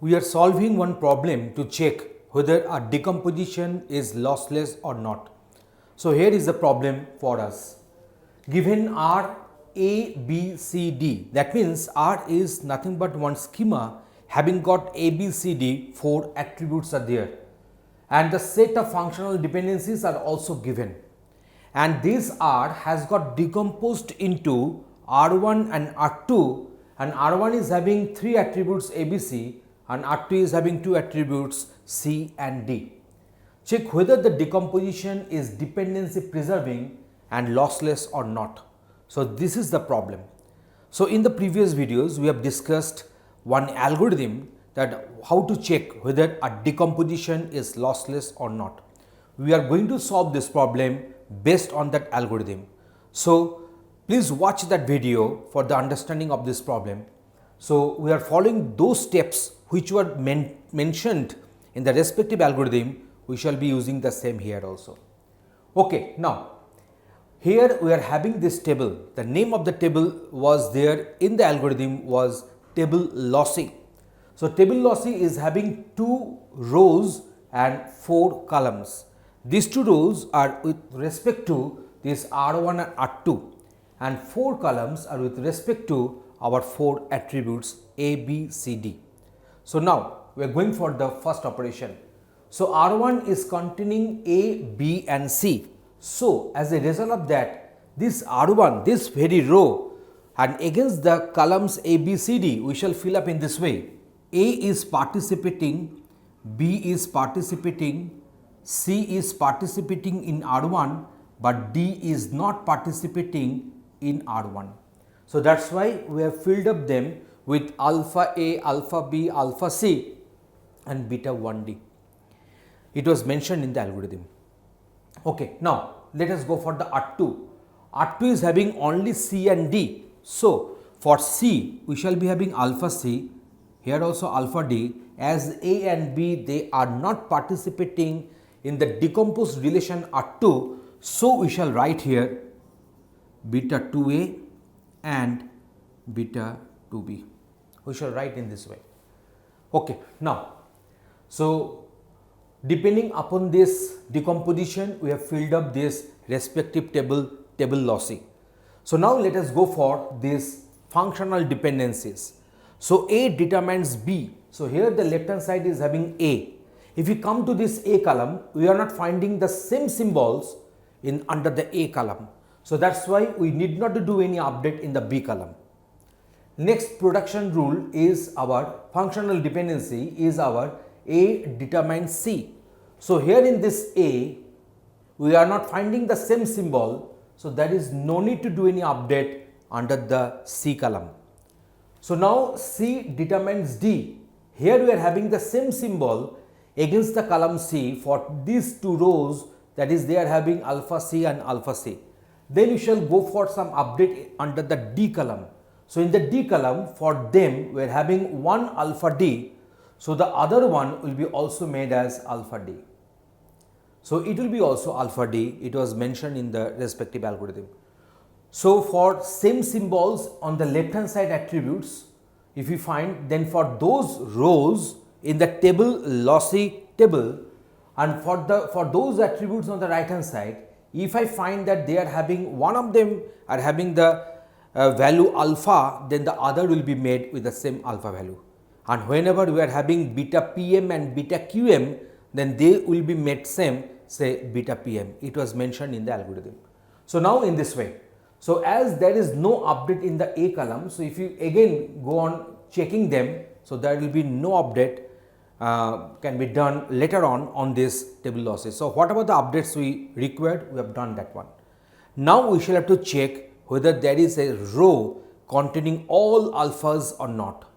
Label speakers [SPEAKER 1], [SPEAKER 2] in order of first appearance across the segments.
[SPEAKER 1] We are solving one problem to check whether a decomposition is lossless or not. So here is the problem for us. Given R A, B, C, D, that means R is nothing but one schema having got A, B, C, D, 4 attributes are there, and the set of functional dependencies are also given, and this R has got decomposed into R1 and R2, and R1 is having 3 attributes A, B, C, and R2 is having 2 attributes C and D. Check whether the decomposition is dependency preserving and lossless or not. So this is the problem. So in the previous videos we have discussed one algorithm that how to check whether a decomposition is lossless or not. We are going to solve this problem based on that algorithm. So please watch that video for the understanding of this problem. So we are following those steps which were mentioned in the respective algorithm. We shall be using the same here also. Okay, now here we are having this table. The name of the table was there in the algorithm was table lossy. So table lossy is having 2 rows and 4 columns. These 2 rows are with respect to this R1 and R2, and 4 columns are with respect to our 4 attributes A, B, C, D. So now we are going for the first operation. So R1 is containing A, B and C. So as a result of that, this R1, this very row, and against the columns A, B, C, D, we shall fill up in this way. A is participating, B is participating, C is participating in R1, but D is not participating in R1. So that's why we have filled up them with alpha A, alpha B, alpha C and beta 1D. It was mentioned in the algorithm. Okay, now let us go for the R2. R2 is having only C and D. So for C, we shall be having alpha C, here also alpha D, as A and B, they are not participating in the decomposed relation R2. So we shall write here beta 2A and beta 2B. We shall write in this way. Okay, now, so depending upon this decomposition, we have filled up this respective table lossy. So now let us go for these functional dependencies. So A determines B. So here the left hand side is having A. If we come to this A column, we are not finding the same symbols in under the A column. So that's why we need not to do any update in the B column. Next production rule is our functional dependency is our A determines C. So here in this A, we are not finding the same symbol. So there is no need to do any update under the C column. So now C determines D. Here we are having the same symbol against the column C for these 2 rows, that is they are having alpha C and alpha C. Then we shall go for some update under the D column. So in the D column for them we are having 1 alpha D. So the other one will be also made as alpha D. So it will be also alpha D. It was mentioned in the respective algorithm. So for same symbols on the left hand side attributes, if we find, then for those rows in the table lossy table, and for those attributes on the right hand side, if I find that they are having one of them are having the value alpha, then the other will be made with the same alpha value. And whenever we are having beta PM and beta QM, then they will be made same, say beta PM. It was mentioned in the algorithm. So now in this way, so as there is no update in the A column, so if you again go on checking them, so there will be no update can be done later on this table losses. So whatever the updates we required, we have done that one. Now we shall have to check whether there is a row containing all alphas or not.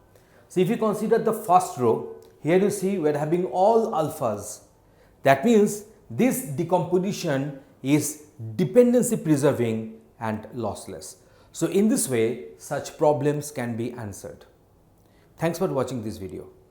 [SPEAKER 1] So if you consider the first row, here you see we are having all alphas. That means this decomposition is dependency preserving and lossless. So in this way, such problems can be answered. Thanks for watching this video.